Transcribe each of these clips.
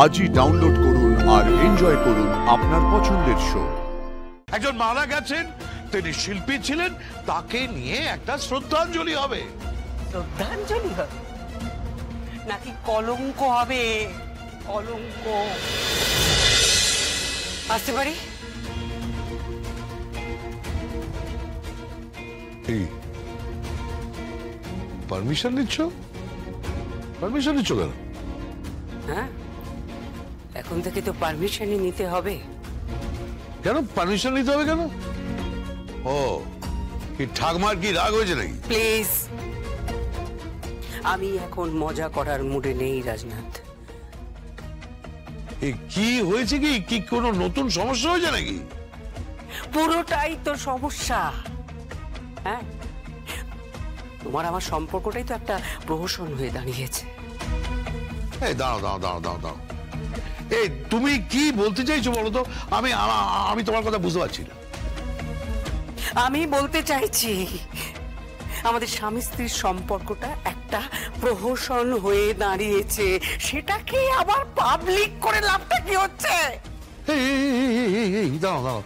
আজই ডাউনলোড করুন আর এনজয় করুন আপনার পছন্দের শো। একজন মারা গেছেন, তিনি শিল্পী ছিলেন, তাকে নিয়ে একটা শ্রদ্ধাঞ্জলি হবে। শ্রদ্ধাঞ্জলি হবে নাকি কলঙ্ক হবে? কলঙ্ক। আসতে পারি? এই পারমিশন নিচ্ছ? পারমিশন নিচ্ছ কেন? হ্যাঁ, এখন থেকে তো পারমিশনই নিতে হবে। কেন পারমিশন নিতে হবে কেন? ও কি ঠাকমার কি রাগ হয়েছে নাকি? প্লিজ, আমি এখন মজা করার মুডে নেই রাজনাথ। কি হয়েছে? কি কোনো নতুন সমস্যা হয়েছে নাকি? পুরোটাই তো সমস্যা। হ্যাঁ, তোমার আমার সম্পর্কটাই তো একটা প্রহসন হয়ে দাঁড়িয়েছে। এই দাঁড়াও দাঁড়াও দাঁড়াও দাঁড়াও দাঁড়াও, এই তুমি কি বলতে চাইছো বলো তো? আমি তোমার কথা বুঝতে পারছি না। আমি বলতে চাইছি আমাদের স্বামী স্ত্রীর সম্পর্কটা একটা প্রহসন হয়ে দাঁড়িয়েছে, সেটাকে আবার পাবলিক করে লাভটা কি হচ্ছে? দাঁড়াও,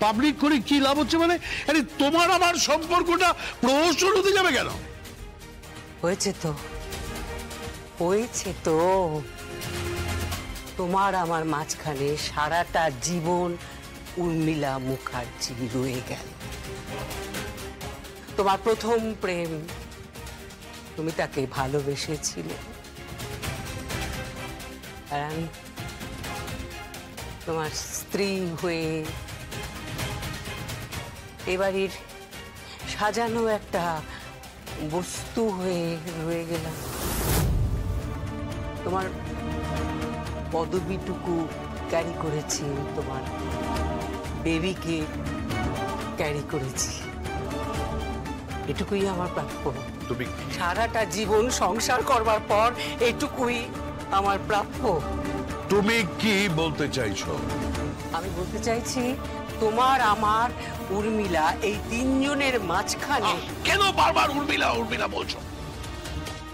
পাবলিক করে কি লাভ হচ্ছে মানে? আরে তোমার আমার সম্পর্কটা প্রহসন হতে যাবে কেন? হয়েছে তো তোমার আমার মাঝখানে সারাটা জীবন উর্মিলা মুখার্জি রয়ে গেল। তোমার প্রথম প্রেম, তুমি তাকে ভালোবেসেছিলে, আর আমি তোমার স্ত্রী হয়ে এবারের সাজানো একটা বস্তু হয়ে রয়ে গেলাম। তোমার পদবিটুকু ক্যারি করেছি, তোমার বেবিকে ক্যারি করেছি, এটুকুই আমার প্রাপ্য। তুমি সারাটা জীবন সংসার করবার পর এটুকুই আমার প্রাপ্য। তুমি কি বলতে চাইছো? আমি বলতে চাইছি তোমার আমার উর্মিলা এই তিনজনের মাঝখানে। কেন বারবার উর্মিলা উর্মিলা বলছো?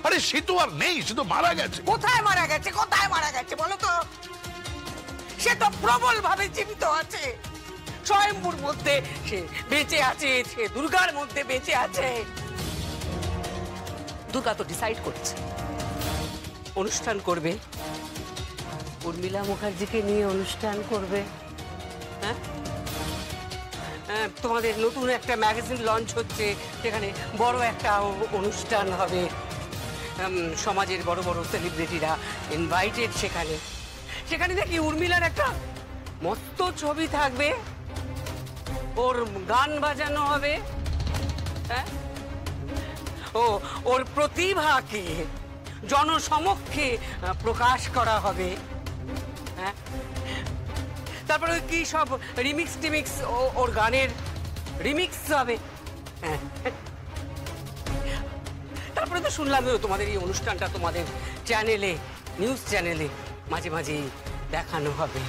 আরে সে তো আর নেই, সে তো মারা গেছে। কোথায় মারা গেছে? কোথায় মারা গেছে বলো তো? সে তো প্রবল ভাবে জীবিত আছে। স্বয়ম্ভুর মধ্যে সে বেঁচে আছে, সে দুর্গার মধ্যে বেঁচে আছে। দুর্গা তো ডিসাইড করছে অনুষ্ঠান করবে, উর্মিলা মুখার্জিকে নিয়ে অনুষ্ঠান করবে। হ্যাঁ, তোমাদের নতুন একটা ম্যাগাজিন লঞ্চ হচ্ছে, সেখানে বড় একটা অনুষ্ঠান হবে। সমাজের বড় বড় সেলিব্রিটিরা ইনভাইটেড। সেখানে দেখি উর্মিলার একটা মস্ত ছবি থাকবে, ওর গান বাজানো হবে। হ্যাঁ, ওর প্রতিভাকে জনসমক্ষে প্রকাশ করা হবে। হ্যাঁ, তারপরে কি সব রিমিক্স ওর গানের রিমিক্স হবে। হ্যাঁ, তারপরে তো শুনলাম তোমাদের এই অনুষ্ঠানটা তোমাদের চ্যানেলে, নিউজ চ্যানেলে মাঝে মাঝে দেখানো হবে।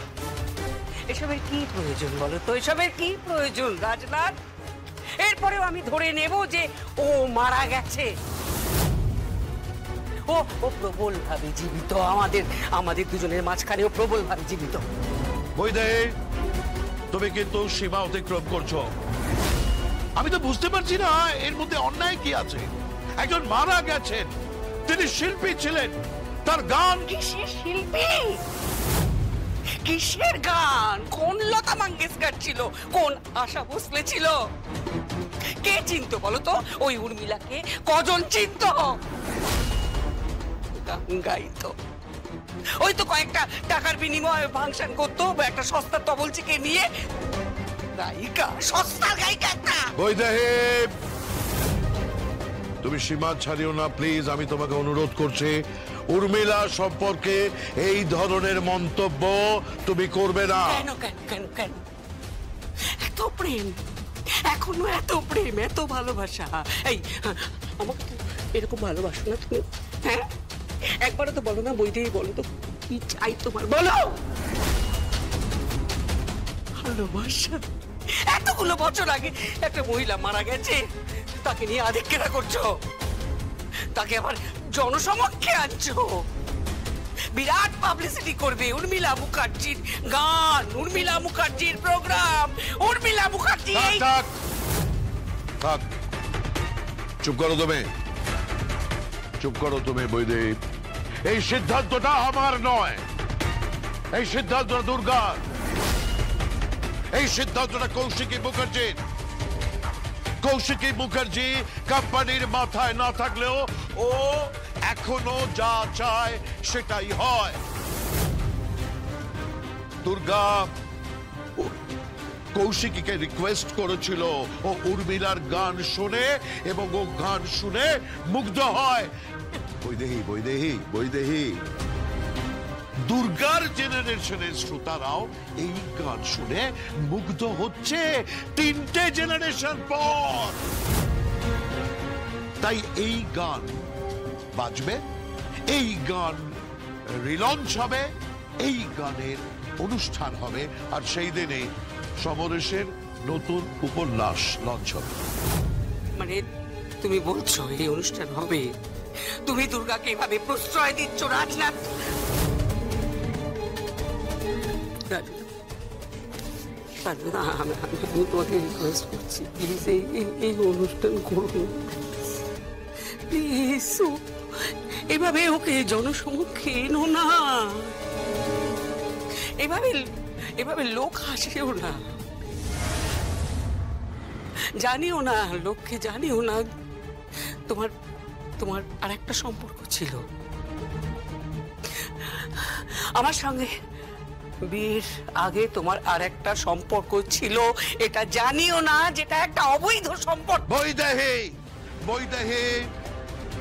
এসবের কি প্রয়োজন বলো তো? এসবের কি প্রয়োজন রাজনাথ? এরপরেও আমি ধরে নেব যে ও মারা গেছে। ও প্রবল ভাবে জীবিত, আমাদের দুজনের মাঝখানে ও প্রবল ভাবে জীবিত। বৈদেহী, তুমি কিন্তু সীমা অতিক্রম করছো। আমি তো বুঝতে পারছি না এর মধ্যে অন্যায় কি আছে। একজন মারা গেছেন, তিনি শিল্পী ছিলেন, তার গান। কিসের শিল্পী? কিসের গান? কোন লতা মঙ্গেশকর ছিল? কোন আশা ভোসলে ছিল? কে চিনতো বলো তো ওই উর্মিলাকে? কজন চিনতো? গান গাইতো, ওই তো কয়েকটা টাকার বিনিময়ে ফাংশন করতো একটা সস্তার তবলচিকে নিয়ে। গায়িকা, সস্তার গায়িকা একটা। বৈদেহী, তুমি সীমা ছাড়িও না প্লিজ, আমি তোমাকে অনুরোধ করছি। উর্মিলা সম্পর্কে এই ধরনের মন্তব্য তুমি করবে না। কেন কেন কেন কেন? এত প্রেম, এখনো এত প্রেম, এত ভালোবাসা। এই আমাকে এরকম ভালোবাসো না তুমি? হ্যাঁ, একবারও তো বলো না বইতেই, বলো তো কি চাই তোমার, বলো। ভালোবাসা? এতগুলো বছর আগে একটা মহিলা মারা গেছে, তাকে নিয়ে আধিক্যতা করছো, তাকে আবার জনসমক্ষে আনছো। বিরাট পাবলিসিটি করবে উর্মিলা মুখার্জির গান, উর্মিলা মুখার্জির প্রোগ্রাম, উর্মিলা মুখার্জি। থাক থাক, চুপ করো তুমি, চুপ করো তুমি বৈদেহী। এই সিদ্ধান্তটা আমার নয়, এই সিদ্ধান্তটা দুর্গার, এই সিদ্ধান্তটা কৌশিকী মুখার্জির। কৌশিকী মুখার্জি কোম্পানির মাথায় না থাকলেও ও এখনো যা চায় সেটাই হয়। দুর্গা কৌশিকীকে রিকোয়েস্ট করেছিল ও উর্মিলার গান শুনে, এবং ও গান শুনে মুগ্ধ হয়। বৈদেহী বৈদেহী বৈদেহী, দুর্গার জেনারেশনের শ্রোতারাও এই গান শুনে মুগ্ধ হচ্ছে 3টে জেনারেশন পর। তাই এই গান বাজবে, এই গান রিলঞ্চ হবে, এই গানের অনুষ্ঠান হবে, আর সেই দিনে সমরেশের নতুন উপন্যাস লঞ্চ হবে। মানে তুমি বলছো এই অনুষ্ঠান হবে? তুমি দুর্গাকে এভাবে প্রশ্রয় দিচ্ছ রাজনাথ? আমি তোমাকে রিকোয়েস্ট করছি, প্লিজ এই অনুষ্ঠান করুন প্লিজ। এভাবে ওকে জনসমক্ষে এনো না, এভাবে লোক হাসেও না, জানিও না লোককে, জানিও না তোমার আর একটা সম্পর্ক ছিল আমার সঙ্গে। বিয়ের আগে তোমার আর একটা সম্পর্ক ছিল, এটা জানিও না, যেটা একটা অবৈধ সম্পর্ক। বৈদেহী বৈদেহী,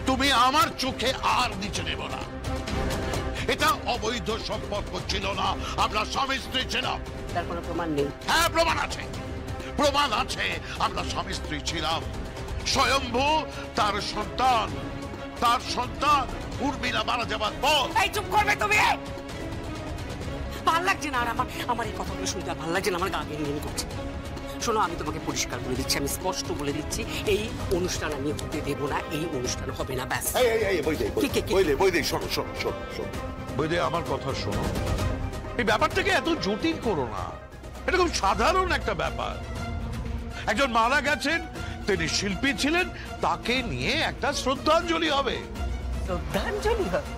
তুমি আমার চোখে আর নিচে নেব না। এটা অবৈধ সম্পর্ক ছিল না, আমরা স্বামী স্ত্রী ছিলাম। তার কোনো প্রমাণ নেই? হ্যাঁ, প্রমাণ আছে, প্রমাণ আছে, আমরা স্বামী স্ত্রী ছিলাম। স্বয়ম্ভু তার সন্তান উর্মিলা মারা যাবার পর। এই চুপ করবে তুমি? ভাল লাগছে না আর আমার এই কথাগুলো শুনতে ভাল লাগছে না, আমার গা ঘিনঘিন করছে। শোনো, আমি তোমাকে পরিষ্কার বলে দিচ্ছি, আমি স্পষ্ট বলে দিচ্ছি, এই অনুষ্ঠান আমি হতে দেবো না, এই অনুষ্ঠান হবে না, ব্যাস। বৈদেহী, আমার কথা শোনো, এই ব্যাপারটাকে এত জটিল করো না, এটা খুব সাধারণ একটা ব্যাপার। একজন মারা গেছেন, তিনি শিল্পী ছিলেন, তাকে নিয়ে একটা শ্রদ্ধাঞ্জলি হবে। শ্রদ্ধাঞ্জলি হবে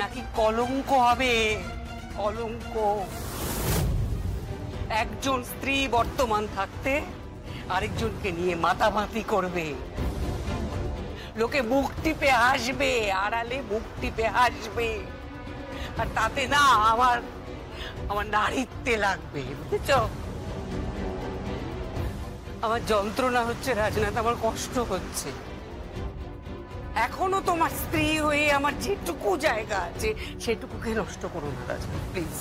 নাকি কলঙ্ক হবে? কলঙ্ক। একজন স্ত্রী বর্তমান থাকতে আরেকজনকে নিয়ে মাতামাতি করবে, লোকে মুখ টিপে হাসবে, আড়ালে মুখ টিপে হাসবে, আর তাতে না আমার নারীত্বে লাগবে, বুঝেছ? আমার যন্ত্রণা হচ্ছে রাজনাথ, আমার কষ্ট হচ্ছে। এখনো তোমার স্ত্রী হয়ে আমার যেটুকু জায়গা আছে সেটুকুকে নষ্ট করো না রাজনাথ, প্লিজ।